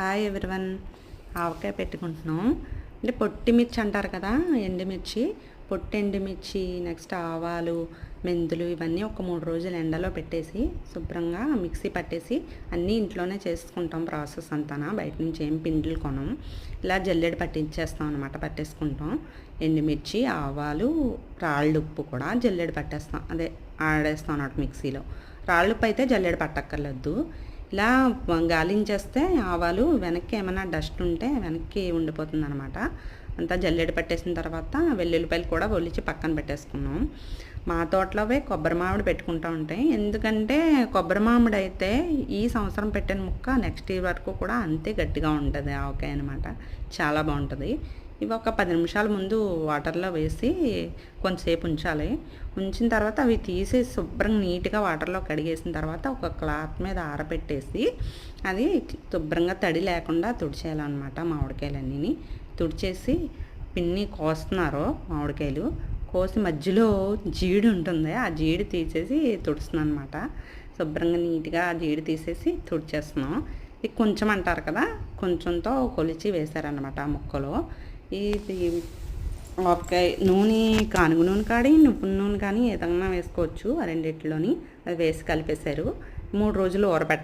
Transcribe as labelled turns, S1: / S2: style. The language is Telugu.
S1: Hi everyone. ఆవకాయ పెట్టుకుంటున్నాం. అంటే పొట్టి మిర్చి అంటారు కదా, ఎండుమిర్చి, పొట్టి ఎండుమిర్చి, నెక్స్ట్ ఆవాలు, మెంతులు ఇవన్నీ ఒక 3 రోజులు ఎండలో పెట్టేసి శుభ్రంగా మిక్సీ పట్టేసి అన్నీ ఇంట్లోనే చేసుకుంటాం. ప్రాసెస్ అంతానా బయట నుంచి ఏం పిండిలు కొనం. ఇలా జల్లెడ పట్టించేస్తాం అనమాట. పట్టేసుకుంటాం. ఎండుమిర్చి, ఆవాలు, రాళ్ళుప్పు కూడా జల్లెడ పట్టేస్తాం. అదే ఆడేస్తాం అన్నమాట మిక్సీలో. రాళ్ళుప్పు అయితే జల్లెడ పట్టక్కర్లేదు. ఇలా గాలించేస్తే ఆవాలు వెనక్కి ఏమైనా డస్ట్ ఉంటే వెనక్కి ఉండిపోతుంది అనమాట. అంతా జల్లెడ పట్టేసిన తర్వాత వెల్లుల్లిపాయలు కూడా ఒలిచి పక్కన పెట్టేసుకున్నాం. మా తోటలోవే కొబ్బరి మామిడి పెట్టుకుంటూ ఉంటాయి. ఎందుకంటే కొబ్బరి మామిడి అయితే ఈ సంవత్సరం పెట్టిన ముక్క నెక్స్ట్ ఇయర్ వరకు కూడా అంతే గట్టిగా ఉంటుంది ఆవకాయ అనమాట. చాలా బాగుంటుంది. ఇవి ఒక 10 నిమిషాల ముందు వాటర్లో వేసి కొంతసేపు ఉంచాలి. ఉంచిన తర్వాత అవి తీసి శుభ్రంగా నీట్గా వాటర్లో కడిగేసిన తర్వాత ఒక క్లాత్ మీద ఆరబెట్టేసి అది శుభ్రంగా తడి లేకుండా తుడిచేయాలన్నమాట. మామిడికాయలన్నీ తుడిచేసి పిన్ని కోస్తున్నారు. మామిడికాయలు కోసి మధ్యలో జీడి ఉంటుంది, ఆ జీడి తీసేసి తుడుస్తున్నాను అనమాట. శుభ్రంగా నీట్గా ఆ జీడి తీసేసి తుడిచేస్తున్నాం. ఇది కొంచెం అంటారు కదా, కొంచెంతో కొలిచి వేశారనమాట ఆ ముక్కలో. ఇది ఆవకాయ నూనె, కానుగ నూనె కానీ నువ్వుల నూనె కానీ ఏదైనా వేసుకోవచ్చు. ఆ రెండిట్లోని అది వేసి కలిపేశారు. 3 రోజులు